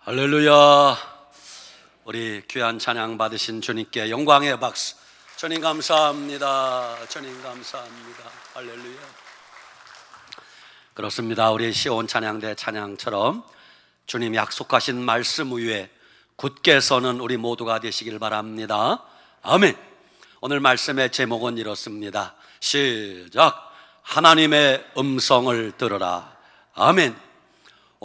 할렐루야. 우리 귀한 찬양 받으신 주님께 영광의 박수. 주님 감사합니다. 주님 감사합니다. 할렐루야. 그렇습니다. 우리 시온 찬양대 찬양처럼 주님 약속하신 말씀 위에 굳게 서는 우리 모두가 되시길 바랍니다. 아멘. 오늘 말씀의 제목은 이렇습니다. 시작. 하나님의 음성을 들으라. 아멘.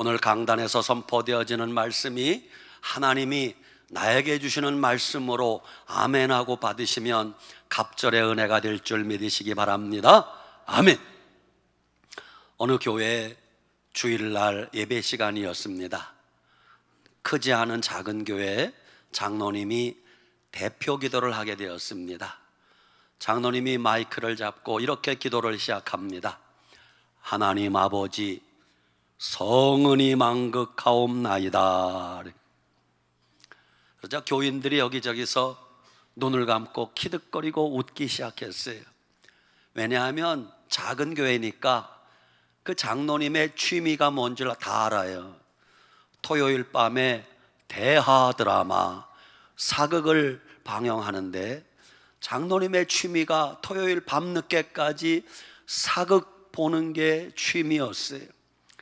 오늘 강단에서 선포되어지는 말씀이 하나님이 나에게 주시는 말씀으로 아멘하고 받으시면 갑절의 은혜가 될 줄 믿으시기 바랍니다. 아멘. 어느 교회 주일날 예배 시간이었습니다. 크지 않은 작은 교회 장로님이 대표 기도를 하게 되었습니다. 장로님이 마이크를 잡고 이렇게 기도를 시작합니다. 하나님 아버지, 성은이 만극하옵나이다. 그러자 교인들이 여기저기서 눈을 감고 키득거리고 웃기 시작했어요. 왜냐하면 작은 교회니까 그 장로님의 취미가 뭔지 다 알아요. 토요일 밤에 대하 드라마 사극을 방영하는데 장로님의 취미가 토요일 밤늦게까지 사극 보는 게 취미였어요.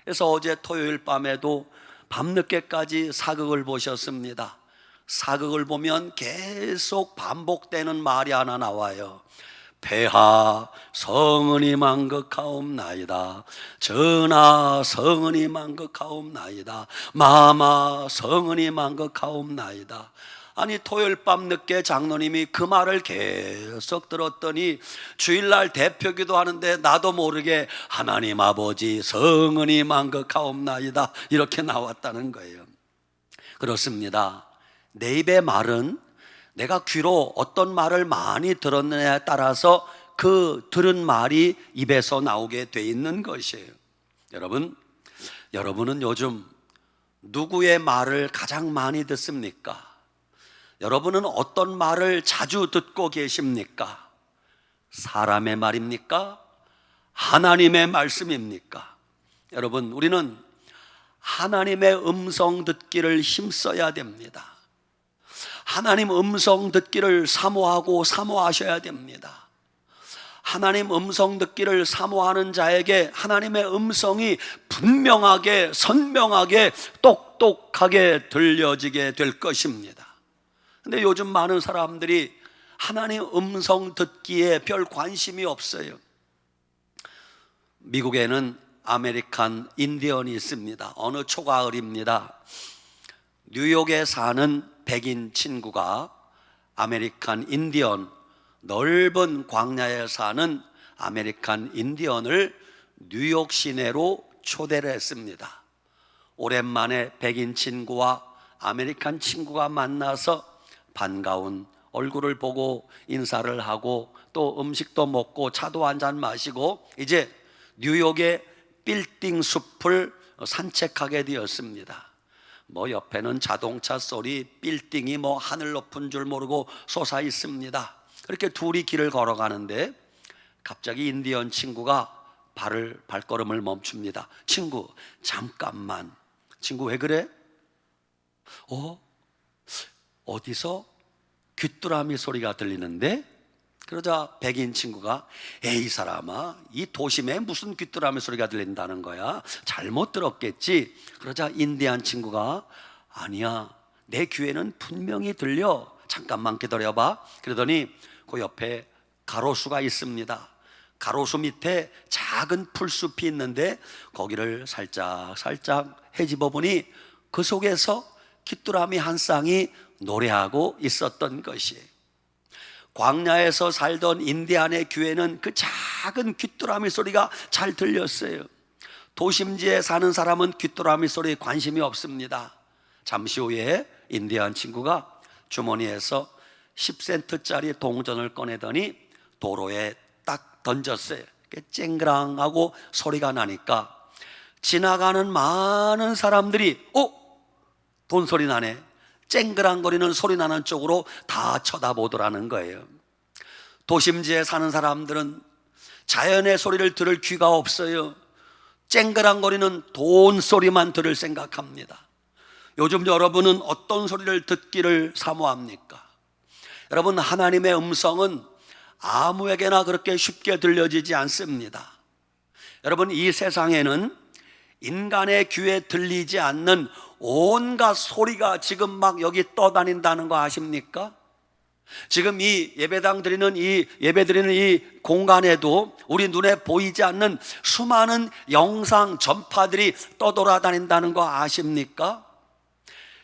그래서 어제 토요일 밤에도 밤늦게까지 사극을 보셨습니다. 사극을 보면 계속 반복되는 말이 하나 나와요. 폐하 성은이 만극하옵나이다. 전하 성은이 만극하옵나이다. 마마 성은이 만극하옵나이다. 아니 토요일 밤 늦게 장로님이 그 말을 계속 들었더니 주일날 대표기도 하는데 나도 모르게 하나님 아버지 성은이 만극하옵나이다 이렇게 나왔다는 거예요. 그렇습니다. 내 입의 말은 내가 귀로 어떤 말을 많이 들었느냐에 따라서 그 들은 말이 입에서 나오게 돼 있는 것이에요. 여러분은 요즘 누구의 말을 가장 많이 듣습니까? 여러분은 어떤 말을 자주 듣고 계십니까? 사람의 말입니까? 하나님의 말씀입니까? 여러분, 우리는 하나님의 음성 듣기를 힘써야 됩니다. 하나님 음성 듣기를 사모하고 사모하셔야 됩니다. 하나님 음성 듣기를 사모하는 자에게 하나님의 음성이 분명하게, 선명하게, 똑똑하게 들려지게 될 것입니다. 근데 요즘 많은 사람들이 하나님 음성 듣기에 별 관심이 없어요. 미국에는 아메리칸 인디언이 있습니다. 어느 초가을입니다. 뉴욕에 사는 백인 친구가 아메리칸 인디언, 넓은 광야에 사는 아메리칸 인디언을 뉴욕 시내로 초대를 했습니다. 오랜만에 백인 친구와 아메리칸 친구가 만나서 반가운 얼굴을 보고 인사를 하고 또 음식도 먹고 차도 한잔 마시고 이제 뉴욕의 빌딩 숲을 산책하게 되었습니다. 옆에는 자동차 소리, 빌딩이 하늘 높은 줄 모르고 솟아 있습니다. 그렇게 둘이 길을 걸어가는데 갑자기 인디언 친구가 발걸음을 멈춥니다. 친구, 잠깐만. 친구 왜 그래? 어디서 귀뚜라미 소리가 들리는데? 그러자 백인 친구가 에이 사람아, 이 도심에 무슨 귀뚜라미 소리가 들린다는 거야? 잘못 들었겠지? 그러자 인디안 친구가 아니야, 내 귀에는 분명히 들려. 잠깐만 기다려봐. 그러더니 그 옆에 가로수가 있습니다. 가로수 밑에 작은 풀숲이 있는데 거기를 살짝 헤집어 보니 그 속에서 귀뚜라미 한 쌍이 노래하고 있었던 것이에요. 광야에서 살던 인디안의 귀에는 그 작은 귀뚜라미 소리가 잘 들렸어요. 도심지에 사는 사람은 귀뚜라미 소리에 관심이 없습니다. 잠시 후에 인디안 친구가 주머니에서 10센트짜리 동전을 꺼내더니 도로에 딱 던졌어요. 쨍그랑하고 소리가 나니까 지나가는 많은 사람들이 돈 소리 나네, 쨍그랑거리는 소리 나는 쪽으로 다 쳐다보더라는 거예요. 도심지에 사는 사람들은 자연의 소리를 들을 귀가 없어요. 쨍그랑거리는 돈 소리만 들을 생각합니다. 요즘 여러분은 어떤 소리를 듣기를 사모합니까? 여러분, 하나님의 음성은 아무에게나 그렇게 쉽게 들려지지 않습니다. 여러분, 이 세상에는 인간의 귀에 들리지 않는 온갖 소리가 지금 막 여기 떠다닌다는 거 아십니까? 지금 이 예배당 드리는 예배 드리는 이 공간에도 우리 눈에 보이지 않는 수많은 영상 전파들이 떠돌아다닌다는 거 아십니까?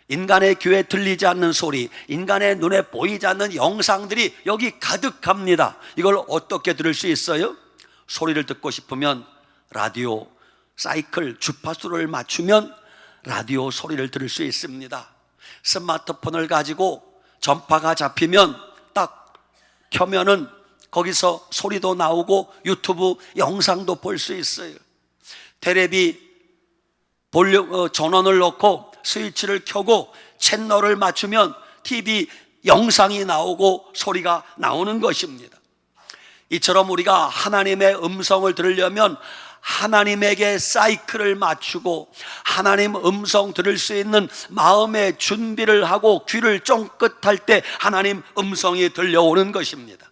인간의 귀에 들리지 않는 소리, 인간의 눈에 보이지 않는 영상들이 여기 가득합니다. 이걸 어떻게 들을 수 있어요? 소리를 듣고 싶으면 라디오 사이클 주파수를 맞추면 라디오 소리를 들을 수 있습니다. 스마트폰을 가지고 전파가 잡히면 딱 켜면은 거기서 소리도 나오고 유튜브 영상도 볼 수 있어요. 테레비 전원을 넣고 스위치를 켜고 채널을 맞추면 TV 영상이 나오고 소리가 나오는 것입니다. 이처럼 우리가 하나님의 음성을 들으려면 하나님에게 사이클을 맞추고 하나님 음성 들을 수 있는 마음의 준비를 하고 귀를 쫑긋할 때 하나님 음성이 들려오는 것입니다.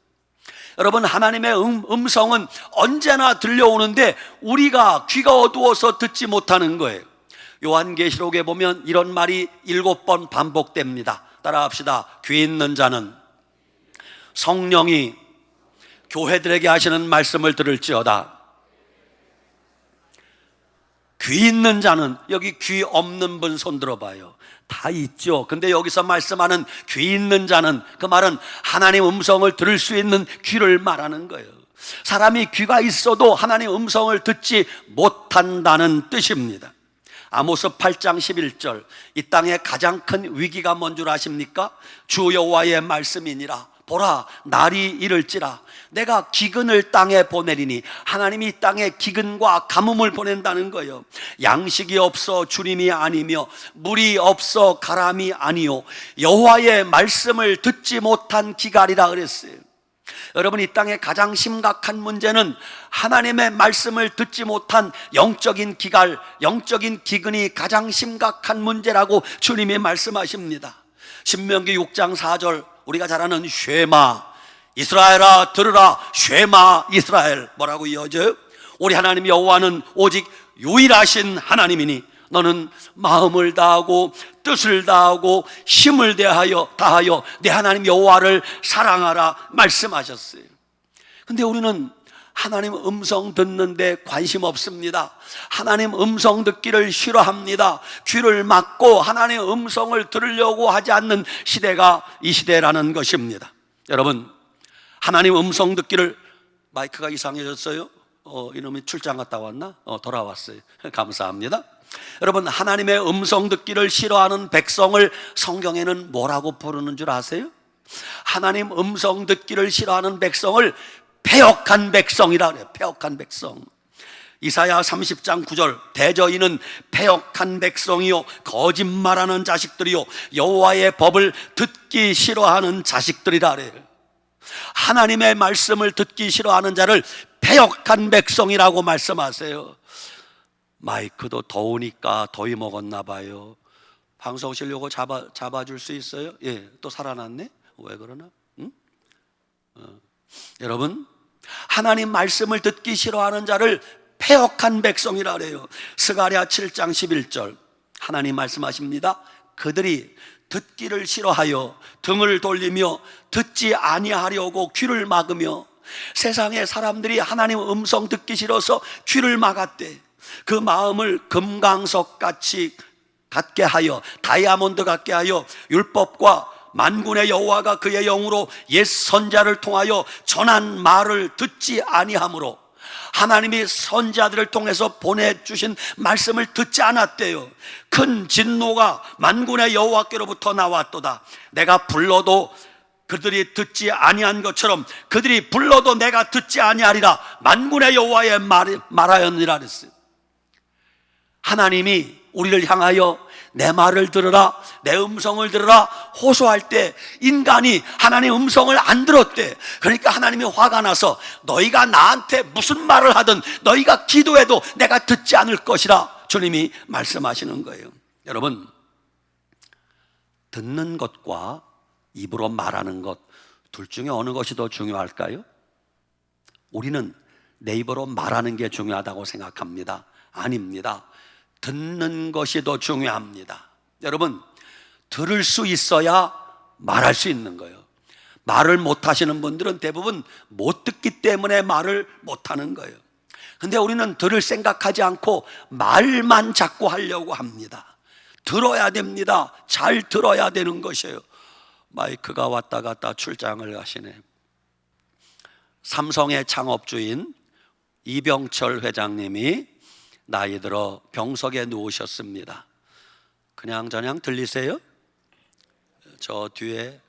여러분, 하나님의 음성은 언제나 들려오는데 우리가 귀가 어두워서 듣지 못하는 거예요. 요한계시록에 보면 이런 말이 7번 반복됩니다. 따라합시다. 귀 있는 자는 성령이 교회들에게 하시는 말씀을 들을지어다. 귀 있는 자는, 여기 귀 없는 분 손 들어봐요. 다 있죠. 근데 여기서 말씀하는 귀 있는 자는, 그 말은 하나님 음성을 들을 수 있는 귀를 말하는 거예요. 사람이 귀가 있어도 하나님 음성을 듣지 못한다는 뜻입니다. 아모스 8장 11절, 이 땅에 가장 큰 위기가 뭔 줄 아십니까? 주 여호와의 말씀이니라. 보라, 날이 이를지라 내가 기근을 땅에 보내리니, 하나님이 이 땅에 기근과 가뭄을 보낸다는 거예요. 양식이 없어 주림이 아니며 물이 없어 가람이 아니요 여호와의 말씀을 듣지 못한 기갈이라 그랬어요. 여러분, 이 땅의 가장 심각한 문제는 하나님의 말씀을 듣지 못한 영적인 기갈, 영적인 기근이 가장 심각한 문제라고 주님이 말씀하십니다. 신명기 6장 4절, 우리가 잘 아는 쉐마 이스라엘아 들으라, 쉐마 이스라엘, 뭐라고 이어져요? 우리 하나님 여호와는 오직 유일하신 하나님이니 너는 마음을 다하고 뜻을 다하고 힘을 다하여 내 하나님 여호와를 사랑하라 말씀하셨어요. 근데 우리는 하나님 음성 듣는데 관심 없습니다. 하나님 음성 듣기를 싫어합니다. 귀를 막고 하나님의 음성을 들으려고 하지 않는 시대가 이 시대라는 것입니다. 여러분, 하나님 음성 듣기를, 마이크가 이상해졌어요? 이놈이 출장 갔다 왔나? 돌아왔어요. 감사합니다. 여러분, 하나님의 음성 듣기를 싫어하는 백성을 성경에는 뭐라고 부르는 줄 아세요? 하나님 음성 듣기를 싫어하는 백성을 패역한 백성이라 그래요. 패역한 백성. 이사야 30장 9절, 대저인은 패역한 백성이요 거짓말하는 자식들이요 여호와의 법을 듣기 싫어하는 자식들이라 그래요. 하나님의 말씀을 듣기 싫어하는 자를 패역한 백성이라고 말씀하세요. 마이크도 더우니까 더위 먹었나 봐요. 방송실 요거 잡아줄 수 있어요? 예, 또 살아났네? 왜 그러나? 응? 여러분, 하나님 말씀을 듣기 싫어하는 자를 패역한 백성이라 그래요. 스가랴 7장 11절, 하나님 말씀하십니다. 그들이 듣기를 싫어하여 등을 돌리며 듣지 아니하려고 귀를 막으며, 세상의 사람들이 하나님 음성 듣기 싫어서 귀를 막았대. 그 마음을 금강석 같이 갖게 하여, 다이아몬드 같게 하여 율법과 만군의 여호와가 그의 영으로 옛 선자를 통하여 전한 말을 듣지 아니하므로, 하나님이 선자들을 통해서 보내주신 말씀을 듣지 않았대요. 큰 진노가 만군의 여호와께로부터 나왔도다. 내가 불러도 그들이 듣지 아니한 것처럼 그들이 불러도 내가 듣지 아니하리라. 만군의 여호와의 말하였느니라 그랬어요. 하나님이 우리를 향하여 내 말을 들으라, 내 음성을 들으라 호소할 때 인간이 하나님의 음성을 안 들었대. 그러니까 하나님이 화가 나서 너희가 나한테 무슨 말을 하든 너희가 기도해도 내가 듣지 않을 것이라 주님이 말씀하시는 거예요. 여러분, 듣는 것과 입으로 말하는 것, 둘 중에 어느 것이 더 중요할까요? 우리는 내 입으로 말하는 게 중요하다고 생각합니다. 아닙니다. 듣는 것이 더 중요합니다. 여러분, 들을 수 있어야 말할 수 있는 거예요. 말을 못 하시는 분들은 대부분 못 듣기 때문에 말을 못 하는 거예요. 근데 우리는 들을 생각하지 않고 말만 자꾸 하려고 합니다. 들어야 됩니다. 잘 들어야 되는 것이에요. 마이크가 왔다 갔다 출장을 가시네. 삼성의 창업주인 이병철 회장님이 나이 들어 병석에 누우셨습니다. 그냥저냥 들리세요? 저 뒤에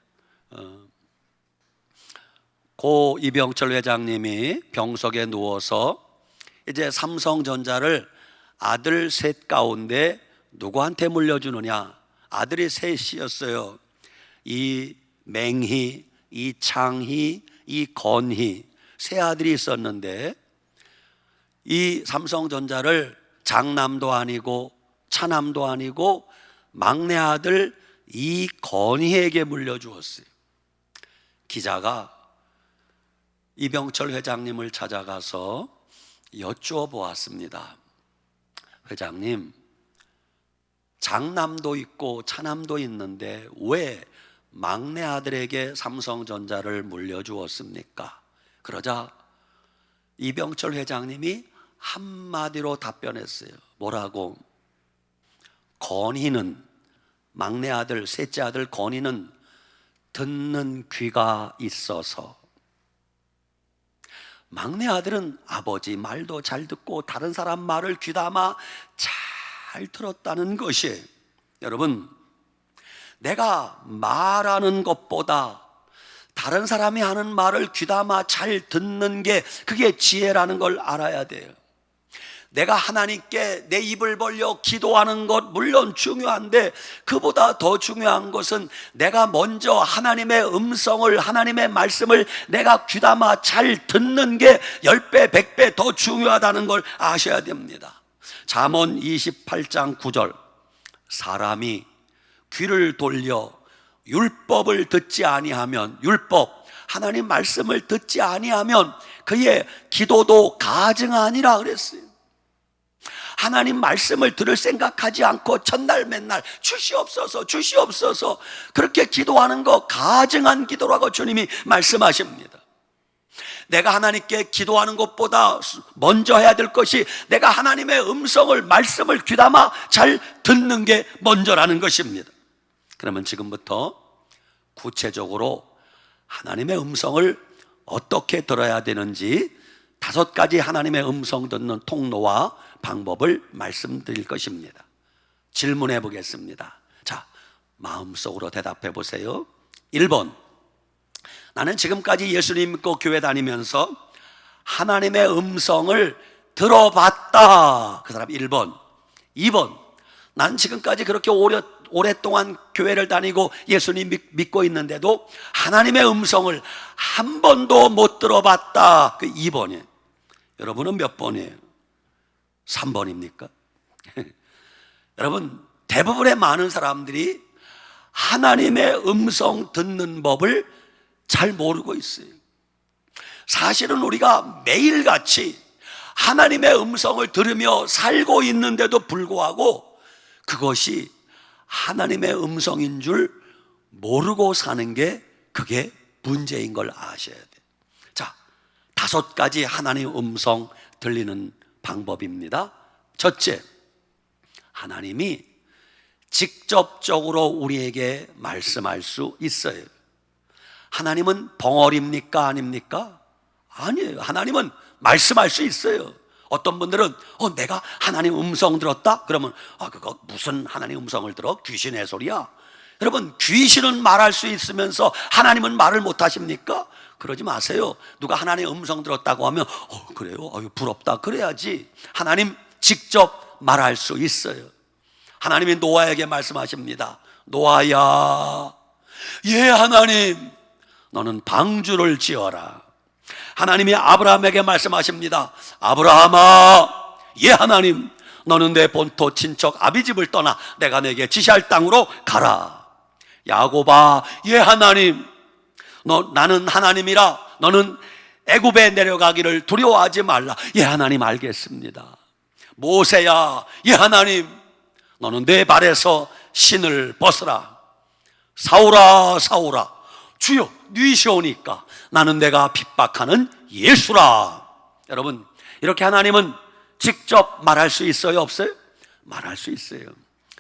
고 이병철 회장님이 병석에 누워서 이제 삼성전자를 아들 셋 가운데 누구한테 물려주느냐? 아들이 셋이었어요. 이 맹희, 이 창희, 이 건희, 세 아들이 있었는데 이 삼성전자를 장남도 아니고 차남도 아니고 막내 아들 이 건희에게 물려주었어요. 기자가 이병철 회장님을 찾아가서 여쭈어 보았습니다. 회장님, 장남도 있고 차남도 있는데 왜 막내 아들에게 삼성전자를 물려주었습니까? 그러자 이병철 회장님이 한마디로 답변했어요. 뭐라고? 건희는, 막내 아들, 셋째 아들 건희는 듣는 귀가 있어서. 막내 아들은 아버지 말도 잘 듣고 다른 사람 말을 귀담아 잘 들었다는 것이에요. 여러분, 내가 말하는 것보다 다른 사람이 하는 말을 귀담아 잘 듣는 게 그게 지혜라는 걸 알아야 돼요. 내가 하나님께 내 입을 벌려 기도하는 것 물론 중요한데 그보다 더 중요한 것은 내가 먼저 하나님의 음성을, 하나님의 말씀을 내가 귀담아 잘 듣는 게 10배, 100배 더 중요하다는 걸 아셔야 됩니다. 잠언 28장 9절, 사람이 귀를 돌려 율법을 듣지 아니하면, 율법, 하나님 말씀을 듣지 아니하면 그의 기도도 가증하니라 그랬어요. 하나님 말씀을 들을 생각하지 않고 첫날 맨날 주시옵소서 주시옵소서 그렇게 기도하는 거 가증한 기도라고 주님이 말씀하십니다. 내가 하나님께 기도하는 것보다 먼저 해야 될 것이 내가 하나님의 음성을, 말씀을 귀담아 잘 듣는 게 먼저라는 것입니다. 그러면 지금부터 구체적으로 하나님의 음성을 어떻게 들어야 되는지 5가지 하나님의 음성 듣는 통로와 방법을 말씀드릴 것입니다. 질문해 보겠습니다. 자, 마음속으로 대답해 보세요. 1번, 나는 지금까지 예수님 믿고 교회 다니면서 하나님의 음성을 들어봤다. 그 사람 1번. 2번, 난 지금까지 그렇게 오랫동안 교회를 다니고 예수님 믿고 있는데도 하나님의 음성을 한 번도 못 들어봤다. 그 2번이에요. 여러분은 몇 번이에요? 3번입니까? 여러분, 대부분의 많은 사람들이 하나님의 음성 듣는 법을 잘 모르고 있어요. 사실은 우리가 매일같이 하나님의 음성을 들으며 살고 있는데도 불구하고 그것이 하나님의 음성인 줄 모르고 사는 게 그게 문제인 걸 아셔야 돼요. 자, 5가지 하나님의 음성 들리는 방법입니다. 첫째, 하나님이 직접적으로 우리에게 말씀할 수 있어요. 하나님은 벙어리입니까? 아닙니까? 아니에요. 하나님은 말씀할 수 있어요. 어떤 분들은 내가 하나님 음성 들었다? 그러면 그거 무슨 하나님 음성을 들어? 귀신의 소리야? 여러분, 귀신은 말할 수 있으면서 하나님은 말을 못 하십니까? 그러지 마세요. 누가 하나님의 음성 들었다고 하면 그래요? 부럽다 그래야지. 하나님 직접 말할 수 있어요. 하나님이 노아에게 말씀하십니다. 노아야, 예 하나님, 너는 방주를 지어라. 하나님이 아브라함에게 말씀하십니다. 아브라함아, 예 하나님, 너는 내 본토 친척 아비집을 떠나 내가 내게 지시할 땅으로 가라. 야곱아, 예 하나님, 나는 하나님이라 너는 애굽에 내려가기를 두려워하지 말라. 예 하나님, 알겠습니다. 모세야, 예 하나님, 너는 내 발에서 신을 벗으라. 사울아, 사울아, 주여 니시오니까 나는 내가 핍박하는 예수라. 여러분, 이렇게 하나님은 직접 말할 수 있어요, 없어요? 말할 수 있어요.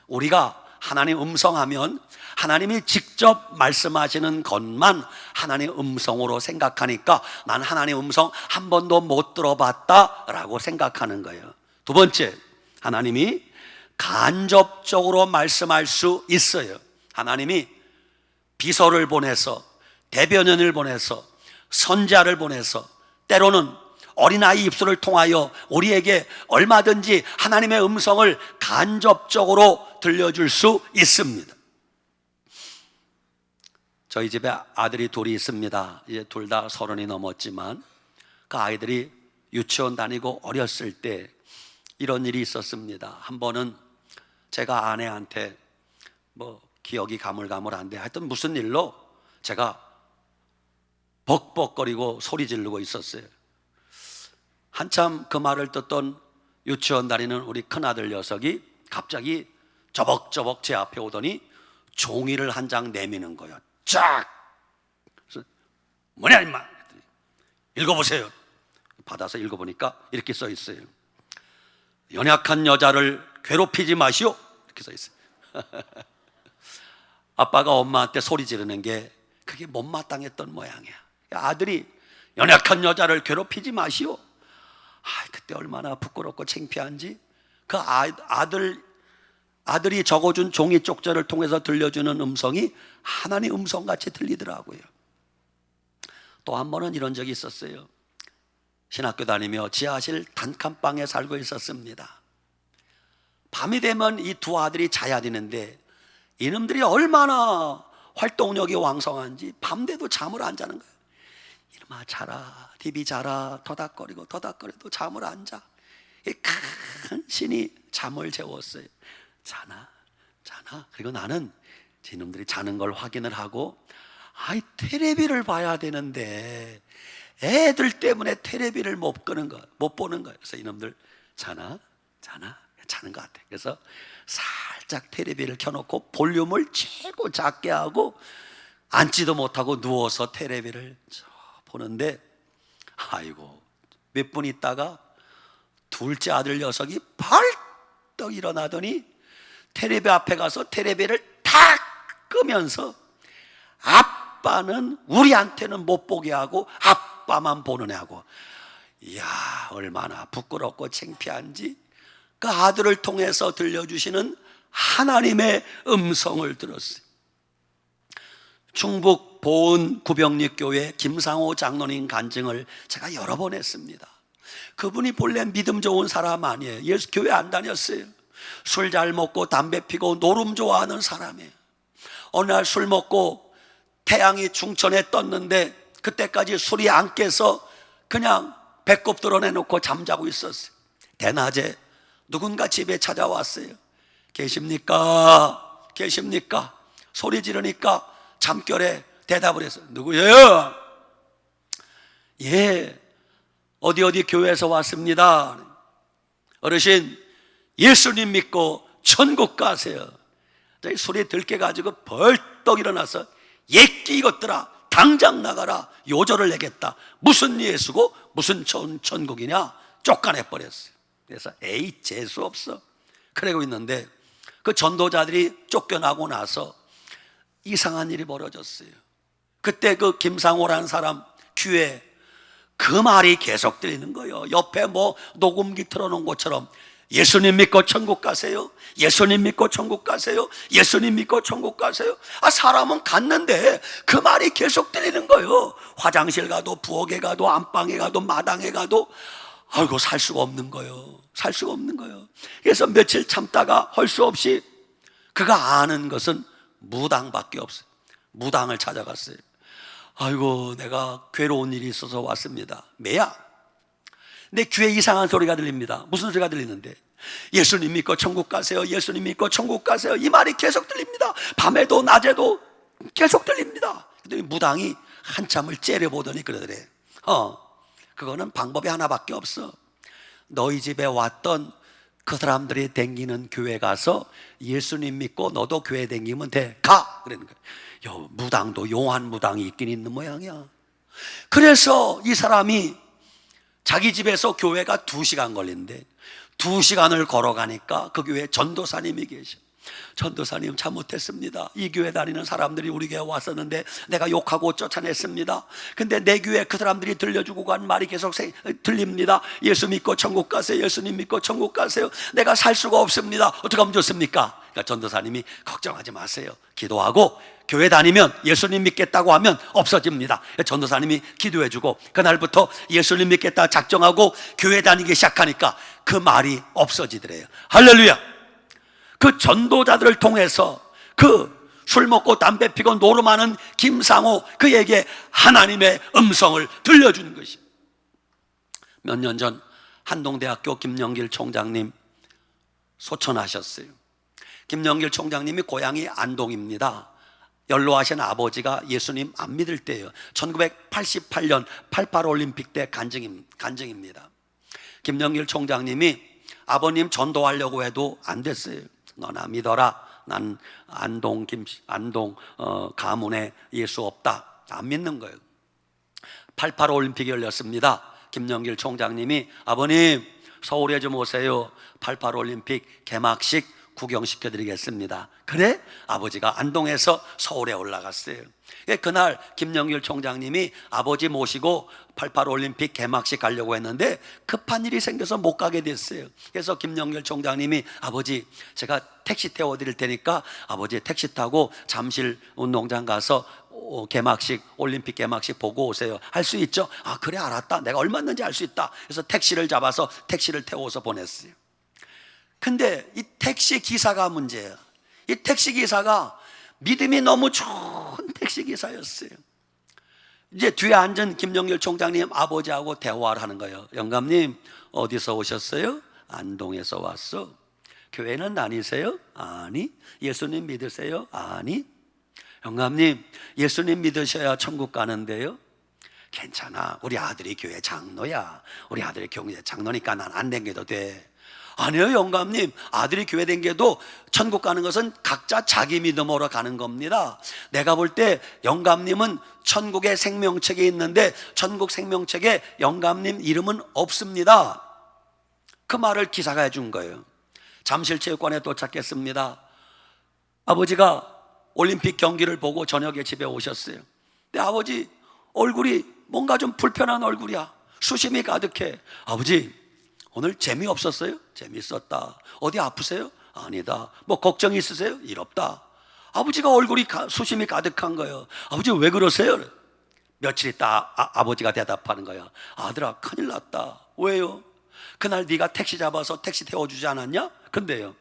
우리가 하나님 음성하면 하나님이 직접 말씀하시는 것만 하나님 음성으로 생각하니까 난 하나님 음성 한 번도 못 들어봤다라고 생각하는 거예요. 두 번째, 하나님이 간접적으로 말씀할 수 있어요. 하나님이 비서를 보내서, 대변인을 보내서, 선지자를 보내서, 때로는 어린아이 입술을 통하여 우리에게 얼마든지 하나님의 음성을 간접적으로 들려줄 수 있습니다. 저희 집에 아들이 둘이 있습니다. 이제 둘 다 30이 넘었지만 그 아이들이 유치원 다니고 어렸을 때 이런 일이 있었습니다. 한 번은 제가 아내한테 기억이 가물가물한데 하여튼 무슨 일로 제가 벅벅거리고 소리 지르고 있었어요. 한참 그 말을 듣던 유치원 다니는 우리 큰아들 녀석이 갑자기 저벅저벅 제 앞에 오더니 종이를 한 장 내미는 거예요. 쫙! 그래서 뭐냐 임마! 읽어보세요. 받아서 읽어보니까 이렇게 써 있어요. 연약한 여자를 괴롭히지 마시오. 이렇게 써 있어요. 아빠가 엄마한테 소리 지르는 게 그게 못마땅했던 모양이야. 아들이 연약한 여자를 괴롭히지 마시오. 그때 얼마나 부끄럽고 창피한지. 그 아들이 적어준 종이 쪽지를 통해서 들려주는 음성이 하나님 음성같이 들리더라고요. 또 한 번은 이런 적이 있었어요. 신학교 다니며 지하실 단칸방에 살고 있었습니다. 밤이 되면 이 두 아들이 자야 되는데 이놈들이 얼마나 활동력이 왕성한지 밤새도 잠을 안 자는 거예요. 이놈아 자라, TV 자라, 더닥거리고 더닥거려도 잠을 안 자. 큰 신이 잠을 재웠어요. 자나. 그리고 나는 이놈들이 자는 걸 확인을 하고 텔레비를 봐야 되는데 애들 때문에 텔레비를 못 보는 거예요. 그래서 이놈들 자나 자는 것 같아. 그래서 살짝 텔레비를 켜놓고 볼륨을 최고 작게 하고 앉지도 못하고 누워서 텔레비를 보는데 몇 분 있다가 둘째 아들 녀석이 벌떡 일어나더니 텔레비 앞에 가서 텔레비를 탁 끄면서 아빠는 우리한테는 못 보게 하고 아빠만 보는 애하고, 이야 얼마나 부끄럽고 창피한지. 그 아들을 통해서 들려주시는 하나님의 음성을 들었어요. 충북 보은 구병리교회 김상호 장로님 간증을 제가 여러 번 했습니다. 그분이 본래 믿음 좋은 사람 아니에요. 예수 교회 안 다녔어요. 술 잘 먹고 담배 피고 노름 좋아하는 사람이에요. 어느 날 술 먹고 태양이 중천에 떴는데 그때까지 술이 안 깨서 그냥 배꼽 드러내놓고 잠자고 있었어요. 대낮에 누군가 집에 찾아왔어요. 계십니까? 소리 지르니까 잠결에 대답을 했어요. 누구예요? 예, 어디 교회에서 왔습니다. 어르신, 예수님 믿고 천국 가세요. 술이 들깨가지고 벌떡 일어나서 예끼 이것들아 당장 나가라, 요절을 내겠다. 무슨 예수고 무슨 천국이냐 쫓아내버렸어요. 그래서 재수 없어 그러고 있는데 그 전도자들이 쫓겨나고 나서 이상한 일이 벌어졌어요. 그때 그 김상호라는 사람 귀에 그 말이 계속 들리는 거예요. 옆에 녹음기 틀어놓은 것처럼 예수님 믿고 천국 가세요. 예수님 믿고 천국 가세요. 예수님 믿고 천국 가세요. 사람은 갔는데 그 말이 계속 들리는 거예요. 화장실 가도 부엌에 가도 안방에 가도 마당에 가도 살 수가 없는 거예요. 그래서 며칠 참다가 할 수 없이 그가 아는 것은 무당밖에 없어요. 무당을 찾아갔어요. 내가 괴로운 일이 있어서 왔습니다. 매야 내 귀에 이상한 소리가 들립니다. 무슨 소리가 들리는데 예수님 믿고 천국 가세요. 예수님 믿고 천국 가세요. 이 말이 계속 들립니다. 밤에도 낮에도 계속 들립니다. 그랬더니 무당이 한참을 째려보더니 그러더래. 그거는 방법이 하나밖에 없어. 너희 집에 왔던 그 사람들이 댕기는 교회 가서 예수님 믿고 너도 교회 댕기면 돼. 가! 그러는 거야. 무당도 용한 무당이 있긴 있는 모양이야. 그래서 이 사람이 자기 집에서 교회가 2시간 걸린대. 2시간을 걸어가니까 그 교회에 전도사님이 계셔. 전도사님 잘못했습니다. 이 교회 다니는 사람들이 우리 교회에 왔었는데 내가 욕하고 쫓아냈습니다. 근데 내 교회에 그 사람들이 들려주고 간 말이 계속 들립니다. 예수 믿고 천국 가세요. 예수님 믿고 천국 가세요. 내가 살 수가 없습니다. 어떻게 하면 좋습니까? 그러니까 전도사님이 걱정하지 마세요. 기도하고 교회 다니면 예수님 믿겠다고 하면 없어집니다. 전도사님이 기도해주고 그날부터 예수님 믿겠다 작정하고 교회 다니기 시작하니까 그 말이 없어지더래요. 할렐루야. 그 전도자들을 통해서 그 술 먹고 담배 피고 노름하는 김상호 그에게 하나님의 음성을 들려주는 것입니다. 몇 년 전 한동대학교 김영길 총장님 소천하셨어요. 김영길 총장님이 고향이 안동입니다. 연로하신 아버지가 예수님 안 믿을 때예요. 1988년 88 올림픽 때 간증입니다. 김영길 총장님이 아버님 전도하려고 해도 안 됐어요. 너나 믿어라. 난 안동 가문에 예수 없다. 안 믿는 거예요. 88 올림픽이 열렸습니다. 김영길 총장님이 아버님 서울에 좀 오세요. 88 올림픽 개막식 구경시켜드리겠습니다. 그래? 아버지가 안동에서 서울에 올라갔어요. 그날 김영길 총장님이 아버지 모시고 88 올림픽 개막식 가려고 했는데 급한 일이 생겨서 못 가게 됐어요. 그래서 김영길 총장님이 아버지 제가 택시 태워드릴 테니까 아버지 택시 타고 잠실 운동장 가서 올림픽 개막식 보고 오세요. 할 수 있죠? 아 그래 알았다. 내가 얼마든지 할 수 있다. 그래서 택시를 잡아서 택시를 태워서 보냈어요. 근데 이 택시 기사가 문제예요. 이 택시 기사가 믿음이 너무 좋은 택시 기사였어요. 이제 뒤에 앉은 김영길 총장님 아버지하고 대화를 하는 거예요. 영감님 어디서 오셨어요? 안동에서 왔어. 교회는 다니세요? 아니. 예수님 믿으세요? 아니. 영감님 예수님 믿으셔야 천국 가는데요. 괜찮아. 우리 아들이 교회 장로야. 우리 아들이 교회 장로니까 난 안 댕겨도 돼. 아니요 영감님 아들이 교회 댕겨도 천국 가는 것은 각자 자기 믿음으로 가는 겁니다. 내가 볼 때 영감님은 천국의 생명책에 있는데 천국 생명책에 영감님 이름은 없습니다. 그 말을 기사가 해준 거예요. 잠실체육관에 도착했습니다. 아버지가 올림픽 경기를 보고 저녁에 집에 오셨어요. 근데 아버지 얼굴이 뭔가 좀 불편한 얼굴이야. 수심이 가득해. 아버지 오늘 재미없었어요? 재미있었다. 어디 아프세요? 아니다. 뭐 걱정이 있으세요? 일 없다. 아버지가 얼굴이 수심이 가득한 거예요. 아버지 왜 그러세요? 며칠 있다 아버지가 대답하는 거야. 아들아 큰일 났다. 왜요? 그날 네가 택시 잡아서 택시 태워주지 않았냐? 근데요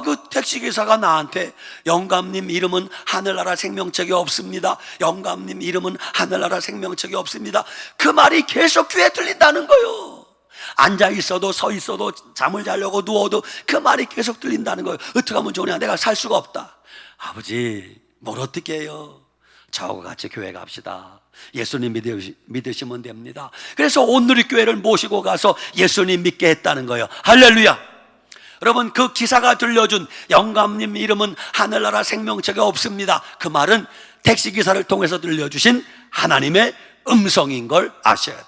그 택시기사가 나한테 영감님 이름은 하늘나라 생명책이 없습니다. 영감님 이름은 하늘나라 생명책이 없습니다. 그 말이 계속 귀에 들린다는 거예요. 앉아있어도 서있어도 잠을 자려고 누워도 그 말이 계속 들린다는 거예요. 어떻게 하면 좋으냐? 내가 살 수가 없다. 아버지 뭘 어떻게 해요? 저하고 같이 교회 갑시다. 예수님 믿으시면 됩니다. 그래서 온누리교회를 모시고 가서 예수님 믿게 했다는 거예요. 할렐루야. 여러분 그 기사가 들려준 영감님 이름은 하늘나라 생명책이 없습니다. 그 말은 택시기사를 통해서 들려주신 하나님의 음성인 걸 아셔야 돼요.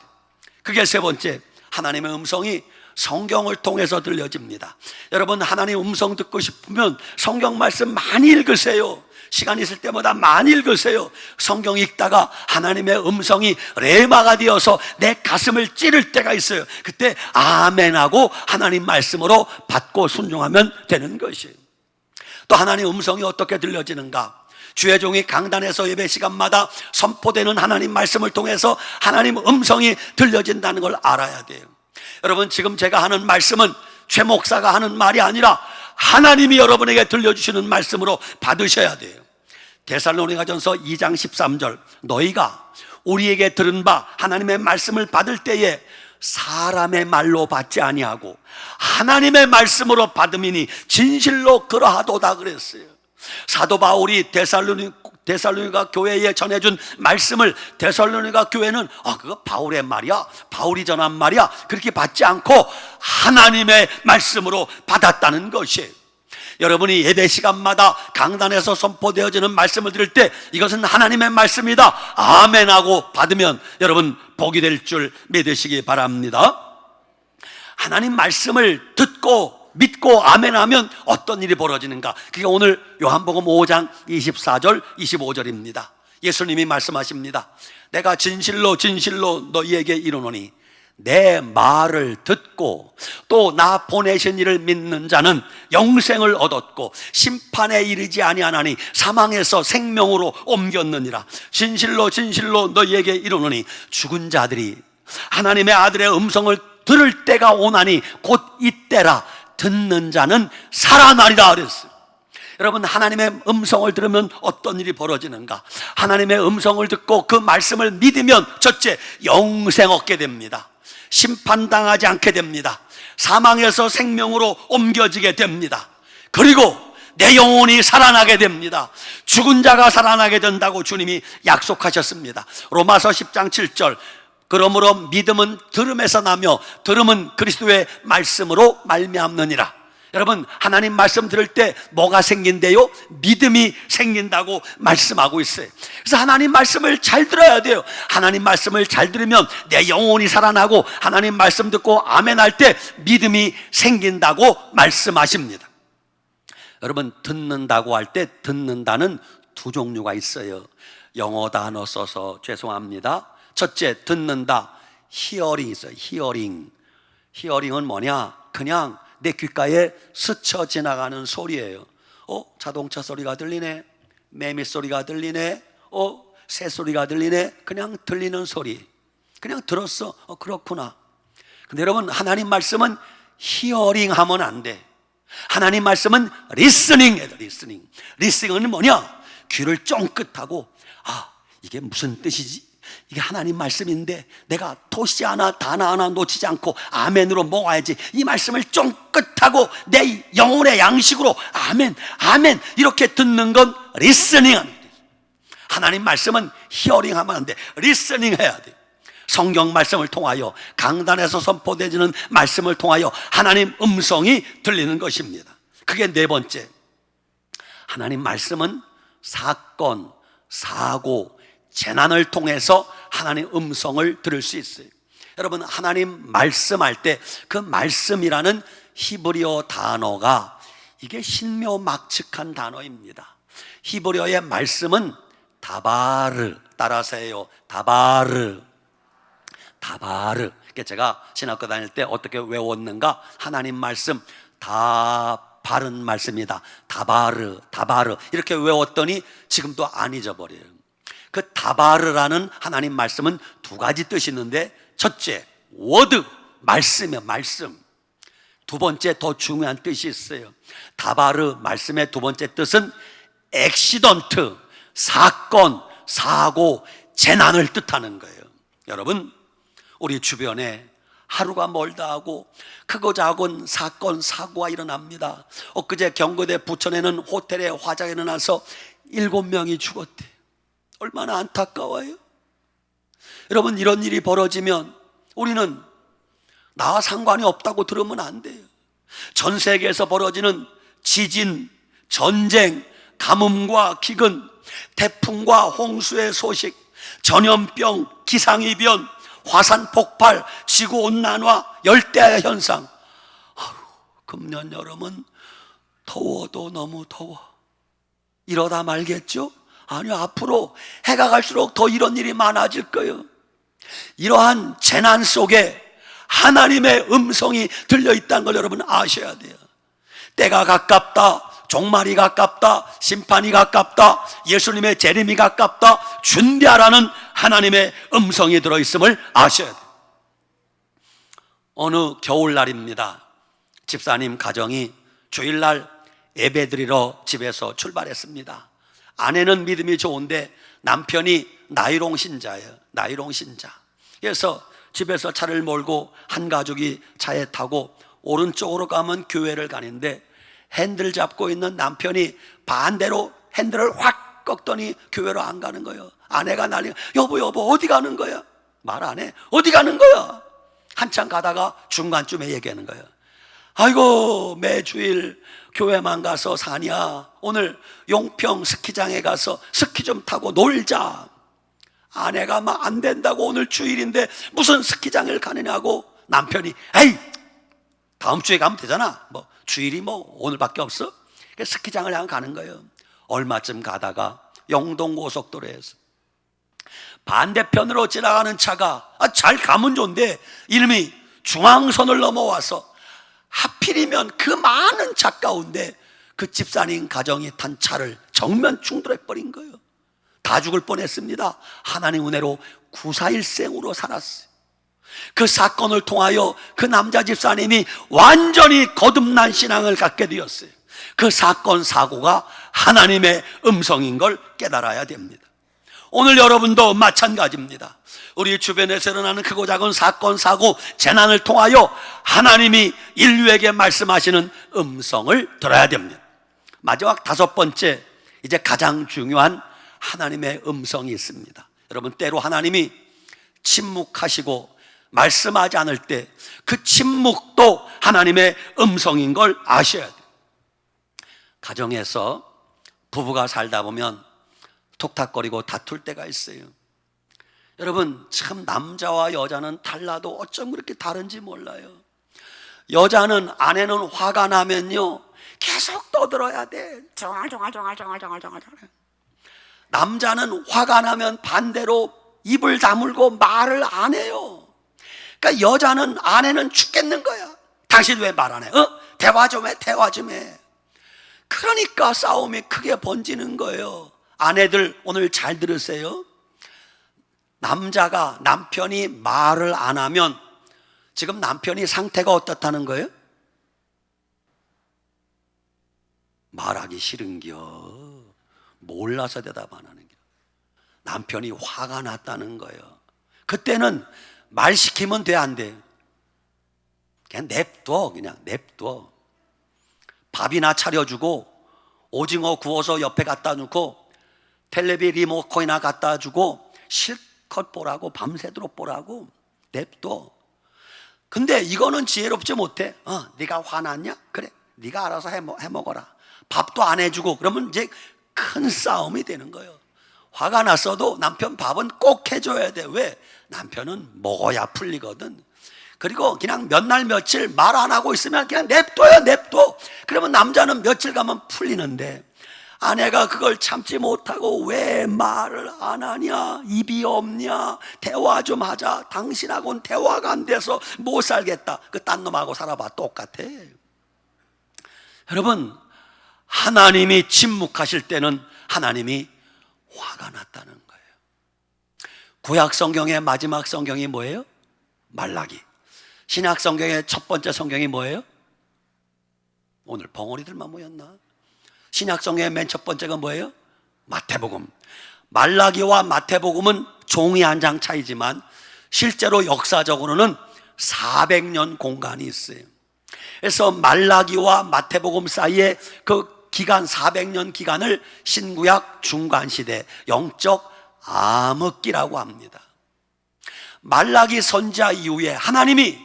그게 세 번째, 하나님의 음성이 성경을 통해서 들려집니다. 여러분 하나님 음성 듣고 싶으면 성경 말씀 많이 읽으세요. 시간 있을 때마다 많이 읽으세요. 성경 읽다가 하나님의 음성이 레마가 되어서 내 가슴을 찌를 때가 있어요. 그때 아멘하고 하나님 말씀으로 받고 순종하면 되는 것이에요. 또 하나님 음성이 어떻게 들려지는가? 주의 종이 강단에서 예배 시간마다 선포되는 하나님 말씀을 통해서 하나님 음성이 들려진다는 걸 알아야 돼요. 여러분 지금 제가 하는 말씀은 최 목사가 하는 말이 아니라 하나님이 여러분에게 들려주시는 말씀으로 받으셔야 돼요. 데살로니가전서 2장 13절 너희가 우리에게 들은 바 하나님의 말씀을 받을 때에 사람의 말로 받지 아니하고 하나님의 말씀으로 받음이니 진실로 그러하도다 그랬어요. 사도 바울이 데살로니가 교회에 전해준 말씀을 데살로니가 교회는 그거 바울의 말이야, 바울이 전한 말이야, 그렇게 받지 않고 하나님의 말씀으로 받았다는 것이에요. 여러분이 예배 시간마다 강단에서 선포되어지는 말씀을 들을 때 이것은 하나님의 말씀이다, 아멘 하고 받으면 여러분 복이 될 줄 믿으시기 바랍니다. 하나님 말씀을 듣고 믿고 아멘하면 어떤 일이 벌어지는가? 그게 오늘 요한복음 5장 24절 25절입니다 예수님이 말씀하십니다. 내가 진실로 진실로 너희에게 이르노니 내 말을 듣고 또 나 보내신 이를 믿는 자는 영생을 얻었고 심판에 이르지 아니하나니 사망에서 생명으로 옮겼느니라. 진실로 진실로 너희에게 이르노니 죽은 자들이 하나님의 아들의 음성을 들을 때가 오나니 곧 이때라. 듣는 자는 살아나리라 그랬어요. 여러분, 하나님의 음성을 들으면 어떤 일이 벌어지는가? 하나님의 음성을 듣고 그 말씀을 믿으면 첫째, 영생 얻게 됩니다. 심판당하지 않게 됩니다. 사망에서 생명으로 옮겨지게 됩니다. 그리고 내 영혼이 살아나게 됩니다. 죽은 자가 살아나게 된다고 주님이 약속하셨습니다. 로마서 10장 7절 그러므로 믿음은 들음에서 나며 들음은 그리스도의 말씀으로 말미암느니라. 여러분, 하나님 말씀 들을 때 뭐가 생긴대요? 믿음이 생긴다고 말씀하고 있어요. 그래서 하나님 말씀을 잘 들어야 돼요. 하나님 말씀을 잘 들으면 내 영혼이 살아나고 하나님 말씀 듣고 아멘 할 때 믿음이 생긴다고 말씀하십니다. 여러분, 듣는다고 할 때 듣는다는 두 종류가 있어요. 영어 단어 써서 죄송합니다. 첫째, 듣는다, 히어링 있어요. 히어링은 뭐냐? 그냥 내 귓가에 스쳐 지나가는 소리예요. 자동차 소리가 들리네, 매미 소리가 들리네, 새 소리가 들리네. 그냥 들리는 소리, 그냥 들었어. 그렇구나. 근데 여러분, 하나님 말씀은 히어링 하면 안 돼. 하나님 말씀은 리스닝 해야 돼. 리스닝은 뭐냐? 귀를 쫑긋하고 이게 무슨 뜻이지? 이게 하나님 말씀인데 내가 토시 하나 단어 하나 놓치지 않고 아멘으로 먹어야지. 이 말씀을 쫑긋하고 내 영혼의 양식으로 아멘 이렇게 듣는 건 리스닝 하는 거예요. 하나님 말씀은 히어링 하면 안 돼. 리스닝 해야 돼. 성경 말씀을 통하여, 강단에서 선포되지는 말씀을 통하여 하나님 음성이 들리는 것입니다. 그게 네 번째, 하나님 말씀은 사건, 사고, 재난을 통해서 하나님 음성을 들을 수 있어요. 여러분, 하나님 말씀할 때 그 말씀이라는 히브리어 단어가 이게 신묘막측한 단어입니다. 히브리어의 말씀은 다바르, 따라서 해요. 다바르. 제가 신학교 다닐 때 어떻게 외웠는가? 하나님 말씀 다 바른 말씀이다. 다바르 이렇게 외웠더니 지금도 안 잊어버려요. 그 다바르라는 하나님 말씀은 두 가지 뜻이 있는데, 첫째, 워드, 말씀이에요. 말씀. 두 번째, 더 중요한 뜻이 있어요. 다바르 말씀의 두 번째 뜻은 액시던트, 사건, 사고, 재난을 뜻하는 거예요. 여러분, 우리 주변에 하루가 멀다 하고 크고 작은 사건, 사고가 일어납니다. 엊그제 경고대 부천에는 호텔에 화재가 일어나서 7명이 죽었대. 얼마나 안타까워요. 여러분, 이런 일이 벌어지면 우리는 나와 상관이 없다고 들으면 안 돼요. 전 세계에서 벌어지는 지진, 전쟁, 가뭄과 기근, 태풍과 홍수의 소식, 전염병, 기상이변, 화산 폭발, 지구온난화, 열대 현상. 금년 여름은 더워도 너무 더워. 이러다 말겠죠? 아니요, 앞으로 해가 갈수록 더 이런 일이 많아질 거예요. 이러한 재난 속에 하나님의 음성이 들려있다는 걸 여러분 아셔야 돼요. 때가 가깝다, 종말이 가깝다, 심판이 가깝다, 예수님의 재림이 가깝다, 준비하라는 하나님의 음성이 들어있음을 아셔야 돼요. 어느 겨울날입니다. 집사님 가정이 주일날 예배드리러 집에서 출발했습니다. 아내는 믿음이 좋은데 남편이 나이롱 신자예요. 나이롱 신자. 그래서 집에서 차를 몰고 한 가족이 차에 타고 오른쪽으로 가면 교회를 가는데, 핸들 잡고 있는 남편이 반대로 핸들을 확 꺾더니 교회로 안 가는 거예요. 아내가 난리, 여보 어디 가는 거야? 말 안 해. 어디 가는 거야? 한참 가다가 중간쯤에 얘기하는 거예요. 아이고, 매주일 교회만 가서 사냐? 오늘 용평 스키장에 가서 스키 좀 타고 놀자. 아내가 막 안 된다고, 오늘 주일인데 무슨 스키장을 가느냐고. 남편이 에이, 다음 주에 가면 되잖아. 뭐 주일이 뭐 오늘밖에 없어? 스키장을 향해 가는 거예요. 얼마쯤 가다가 영동고속도로에서 반대편으로 지나가는 차가 잘 가면 좋은데 이놈이 중앙선을 넘어와서 하필이면 그 많은 차 가운데 그 집사님 가정이 탄 차를 정면 충돌해 버린 거예요. 다 죽을 뻔했습니다. 하나님 은혜로 구사일생으로 살았어요. 그 사건을 통하여 그 남자 집사님이 완전히 거듭난 신앙을 갖게 되었어요. 그 사건 사고가 하나님의 음성인 걸 깨달아야 됩니다. 오늘 여러분도 마찬가지입니다. 우리 주변에서 일어나는 크고 작은 사건 사고 재난을 통하여 하나님이 인류에게 말씀하시는 음성을 들어야 됩니다. 마지막 다섯 번째, 이제 가장 중요한 하나님의 음성이 있습니다. 여러분, 때로 하나님이 침묵하시고 말씀하지 않을 때 그 침묵도 하나님의 음성인 걸 아셔야 돼요. 가정에서 부부가 살다 보면 톡탁거리고 다툴 때가 있어요. 여러분, 참 남자와 여자는 달라도 어쩜 그렇게 다른지 몰라요. 여자는, 아내는 화가 나면요 계속 떠들어야 돼. 정알정알. 남자는 화가 나면 반대로 입을 다물고 말을 안 해요. 그러니까 여자는, 아내는 죽겠는 거야. 당신 왜 말 안 해? 대화 좀 해. 그러니까 싸움이 크게 번지는 거예요. 아내들 오늘 잘 들으세요. 남편이 말을 안 하면 지금 남편이 상태가 어떻다는 거예요? 말하기 싫은겨. 몰라서 대답 안 하는 겨. 남편이 화가 났다는 거예요. 그때는 말 시키면 돼, 안 돼? 그냥 냅둬. 밥이나 차려주고 오징어 구워서 옆에 갖다 놓고 텔레비 리모컨이나 갖다 주고 실컷 보라고, 밤새도록 보라고 냅둬. 근데 이거는 지혜롭지 못해. 네가 화났냐? 그래, 네가 알아서 해 먹어라. 밥도 안 해주고 그러면 이제 큰 싸움이 되는 거예요. 화가 났어도 남편 밥은 꼭 해줘야 돼. 왜? 남편은 먹어야 풀리거든. 그리고 그냥 몇 날 며칠 말 안 하고 있으면 그냥 냅둬. 그러면 남자는 며칠 가면 풀리는데, 아내가 그걸 참지 못하고 왜 말을 안 하냐, 입이 없냐, 대화 좀 하자, 당신하고는 대화가 안 돼서 못 살겠다. 그 딴 놈하고 살아봐, 똑같아. 여러분, 하나님이 침묵하실 때는 하나님이 화가 났다는 거예요. 구약 성경의 마지막 성경이 뭐예요? 말라기. 신약 성경의 첫 번째 성경이 뭐예요? 오늘 벙어리들만 모였나? 신약 성경의 맨 첫 번째가 뭐예요? 마태복음. 말라기와 마태복음은 종이 한 장 차이지만 실제로 역사적으로는 400년 공간이 있어요. 그래서 말라기와 마태복음 사이에 그 기간, 400년 기간을 신구약 중간시대, 영적 암흑기라고 합니다. 말라기 선지자 이후에 하나님이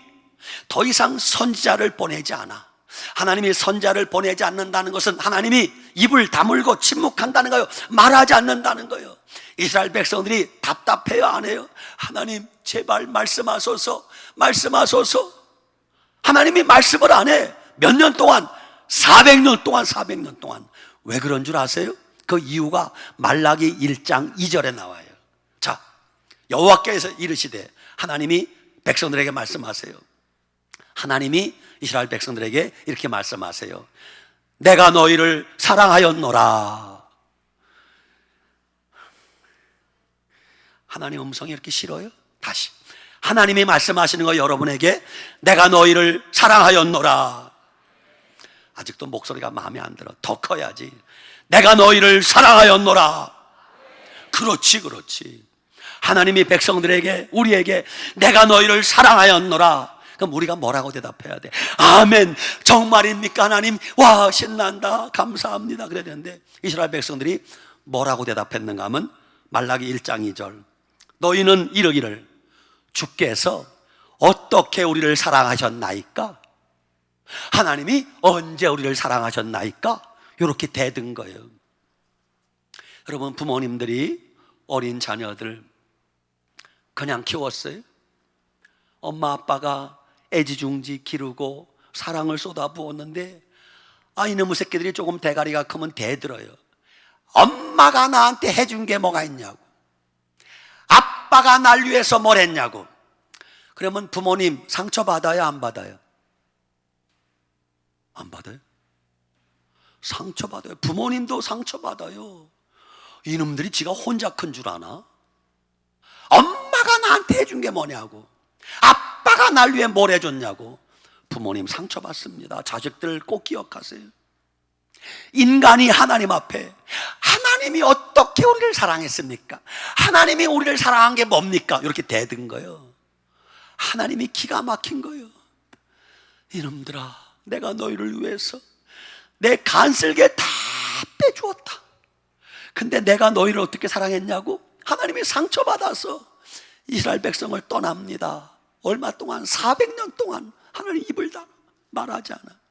더 이상 선지자를 보내지 않아. 하나님이 선지자를 보내지 않는다는 것은 하나님이 입을 다물고 침묵한다는 거예요. 말하지 않는다는 거예요. 이스라엘 백성들이 답답해요, 안 해요? 하나님 제발 말씀하소서. 하나님이 말씀을 안 해. 몇 년 동안, 400년 동안. 왜 그런 줄 아세요? 그 이유가 말라기 1장 2절에 나와요. 자, 여호와께서 이르시되, 하나님이 백성들에게 말씀하세요. 하나님이 이스라엘 백성들에게 이렇게 말씀하세요. 내가 너희를 사랑하였노라. 하나님 음성이 이렇게 싫어요? 다시, 하나님이 말씀하시는 거 여러분에게, 내가 너희를 사랑하였노라. 아직도 목소리가 마음에 안 들어. 더 커야지. 내가 너희를 사랑하였노라. 그렇지. 하나님이 백성들에게, 우리에게 내가 너희를 사랑하였노라. 그럼 우리가 뭐라고 대답해야 돼? 아멘, 정말입니까 하나님? 와, 신난다, 감사합니다, 그래야 되는데 이스라엘 백성들이 뭐라고 대답했는가 하면 말라기 1장 2절, 너희는 이르기를 주께서 어떻게 우리를 사랑하셨나이까? 하나님이 언제 우리를 사랑하셨나이까? 이렇게 대든 거예요. 여러분, 부모님들이 어린 자녀들 그냥 키웠어요? 엄마 아빠가 애지중지 기르고 사랑을 쏟아부었는데 이놈의 새끼들이 조금 대가리가 크면 대들어요. 엄마가 나한테 해준 게 뭐가 있냐고, 아빠가 날 위해서 뭘 했냐고. 그러면 부모님 상처받아요, 안 받아요? 안 받아요? 상처받아요. 부모님도 상처받아요. 이놈들이 지가 혼자 큰 줄 아나? 엄마가 나한테 해준 게 뭐냐고, 아빠가 날 위해 뭘 해줬냐고. 부모님 상처받습니다. 자식들 꼭 기억하세요. 인간이 하나님 앞에, 하나님이 어떻게 우리를 사랑했습니까? 하나님이 우리를 사랑한 게 뭡니까? 이렇게 대든 거예요. 하나님이 기가 막힌 거예요. 이놈들아, 내가 너희를 위해서 내 간슬개 다 빼주었다. 근데 내가 너희를 어떻게 사랑했냐고? 하나님이 상처받아서 이스라엘 백성을 떠납니다. 얼마 동안? 400년 동안 하나님 입을 다 말하지 않아.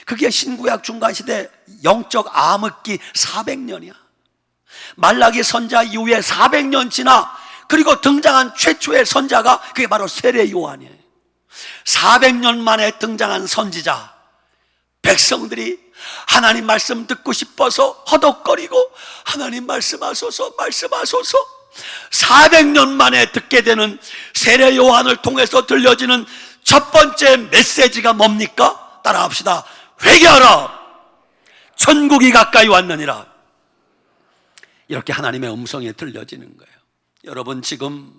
그게 신구약 중간시대 영적 암흑기 400년이야. 말라기 선자 이후에 400년 지나 그리고 등장한 최초의 선자가 그게 바로 세례 요한이에요. 400년 만에 등장한 선지자. 백성들이 하나님 말씀 듣고 싶어서 허덕거리고 하나님 말씀하소서 말씀하소서 400년 만에 듣게 되는 세례 요한을 통해서 들려지는 첫 번째 메시지가 뭡니까? 따라합시다. 회개하라, 천국이 가까이 왔느니라. 이렇게 하나님의 음성이 들려지는 거예요. 여러분, 지금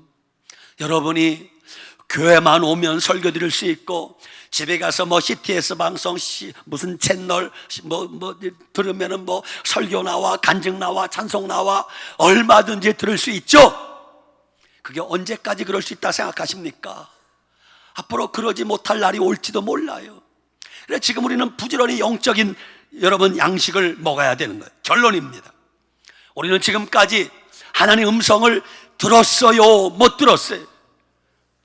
여러분이 교회만 오면 설교 드릴 수 있고 집에 가서 CTS 방송 무슨 채널 들으면은 설교 나와, 간증 나와, 찬송 나와, 얼마든지 들을 수 있죠. 그게 언제까지 그럴 수 있다 생각하십니까? 앞으로 그러지 못할 날이 올지도 몰라요. 그래서 지금 우리는 부지런히 영적인 여러분 양식을 먹어야 되는 거예요. 결론입니다. 우리는 지금까지 하나님의 음성을 들었어요, 못 들었어요?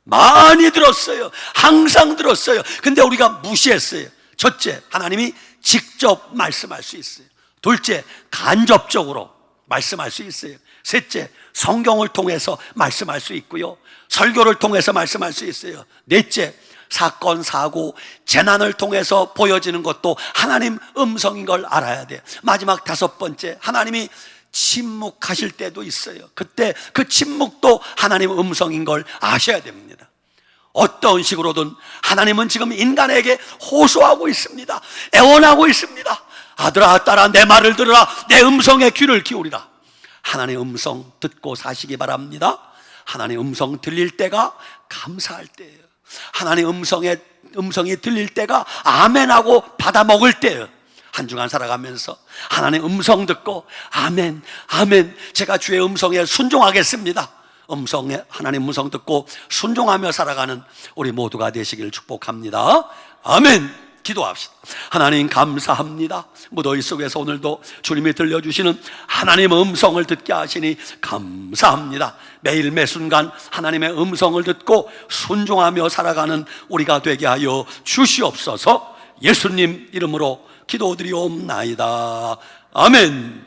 많이 들었어요. 항상 들었어요. 근데 우리가 무시했어요. 첫째, 하나님이 직접 말씀할 수 있어요. 둘째, 간접적으로 말씀할 수 있어요. 셋째, 성경을 통해서 말씀할 수 있고요, 설교를 통해서 말씀할 수 있어요. 넷째, 사건, 사고, 재난을 통해서 보여지는 것도 하나님 음성인 걸 알아야 돼요. 마지막 다섯 번째, 하나님이 침묵하실 때도 있어요. 그때 그 침묵도 하나님 음성인 걸 아셔야 됩니다. 어떤 식으로든 하나님은 지금 인간에게 호소하고 있습니다. 애원하고 있습니다. 아들아, 딸아, 내 말을 들으라. 내 음성에 귀를 기울이라. 하나님의 음성 듣고 사시기 바랍니다. 하나님의 음성 들릴 때가 감사할 때예요. 하나님의 음성이 들릴 때가 아멘하고 받아 먹을 때예요. 한 주간 살아가면서 하나님의 음성 듣고 아멘, 아멘, 제가 주의 음성에 순종하겠습니다. 하나님 음성 듣고 순종하며 살아가는 우리 모두가 되시기를 축복합니다. 아멘. 기도합시다. 하나님 감사합니다. 무더위 속에서 오늘도 주님이 들려주시는 하나님의 음성을 듣게 하시니 감사합니다. 매일 매순간 하나님의 음성을 듣고 순종하며 살아가는 우리가 되게 하여 주시옵소서. 예수님 이름으로 기도드리옵나이다. 아멘.